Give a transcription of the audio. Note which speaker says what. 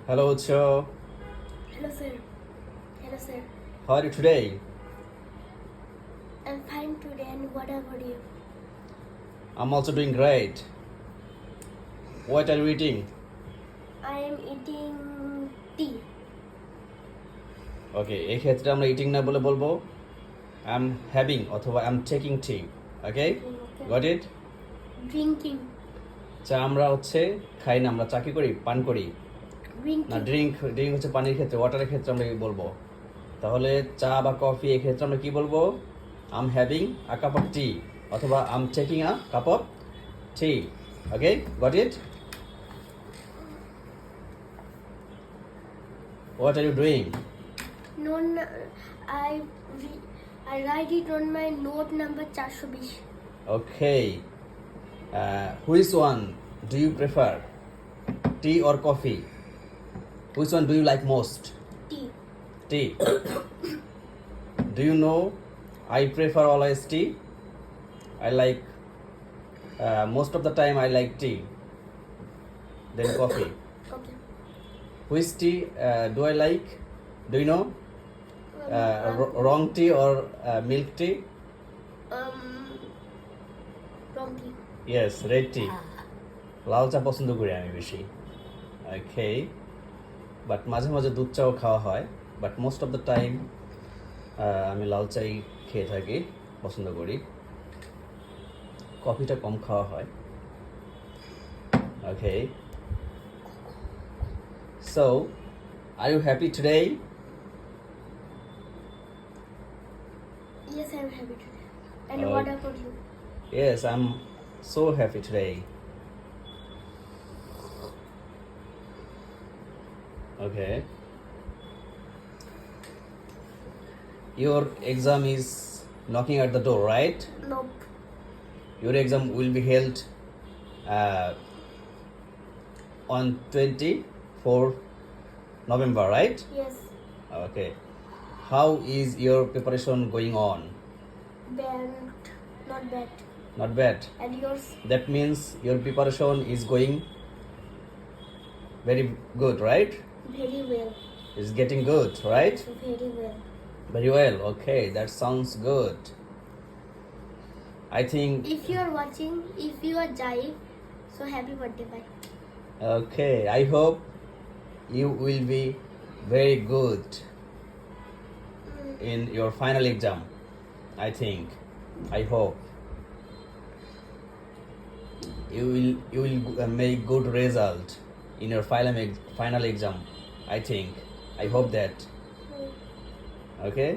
Speaker 1: Hello, Cho.
Speaker 2: Hello, sir. Hello, sir.
Speaker 1: How are you today?
Speaker 2: I'm fine today, and what about you?
Speaker 1: I'm also doing great. What are you eating?
Speaker 2: I am eating tea.
Speaker 1: ওকে, এই ক্ষেত্রে আমরা eating না বলে বলবো I am having অথবা I am taking tea. Okay,
Speaker 2: Okay.
Speaker 1: Got it?
Speaker 2: Drinking.
Speaker 1: চা আমরা হচ্ছে খাই না, আমরা চা কি করি? পান করি না।
Speaker 2: Drinking.
Speaker 1: ড্রিঙ্ক হচ্ছে পানির ক্ষেত্রে, ওয়াটারের ক্ষেত্রে আমরা কি বলবো? তাহলে চা বা কফি এই ক্ষেত্রে আমরা কি বলবো? I am having a cup of tea অথবা I am taking a cup of tea. Okay, got it? What are you doing?
Speaker 2: No, I write it on my note number 420.
Speaker 1: Okay. Which one do you prefer? Tea or coffee? Which one do you like most?
Speaker 2: Tea.
Speaker 1: Tea. Do you know I prefer always tea? I like most of the time I like tea than coffee.
Speaker 2: Okay.
Speaker 1: Which tea do I like? Do you know? Wrong tea or milk tea?
Speaker 2: Wrong tea.
Speaker 1: Yes, red tea. লাল চা পছন্দ করি আমি বেশি। ওকে, but মাঝে মাঝে দুধ চাও খাওয়া হয়, but most of the time আমি লাল চাই খেয়ে থাকি, পছন্দ করি। কফিটা কম খাওয়া হয়। Okay, so are you happy today?
Speaker 2: Yes, I'm happy today. And
Speaker 1: Okay.
Speaker 2: what about you?
Speaker 1: Yes, I'm so happy today. Okay. Your exam is knocking at the door, right?
Speaker 2: Nope.
Speaker 1: Your exam will be held on 24 November, right?
Speaker 2: Yes.
Speaker 1: Okay. How is your preparation going on?
Speaker 2: Bad. Not bad.
Speaker 1: Not bad.
Speaker 2: And yours?
Speaker 1: That means your preparation is going very good, right?
Speaker 2: Very well.
Speaker 1: It's getting good, right?
Speaker 2: Very well.
Speaker 1: Very well. Okay, that sounds good. I think.
Speaker 2: If you are watching, if you are Jai, so happy birthday, bye.
Speaker 1: Okay, I hope you will be very good in your final exam. I think. I hope you will make good result in your final exam. I think. I hope that. Okay.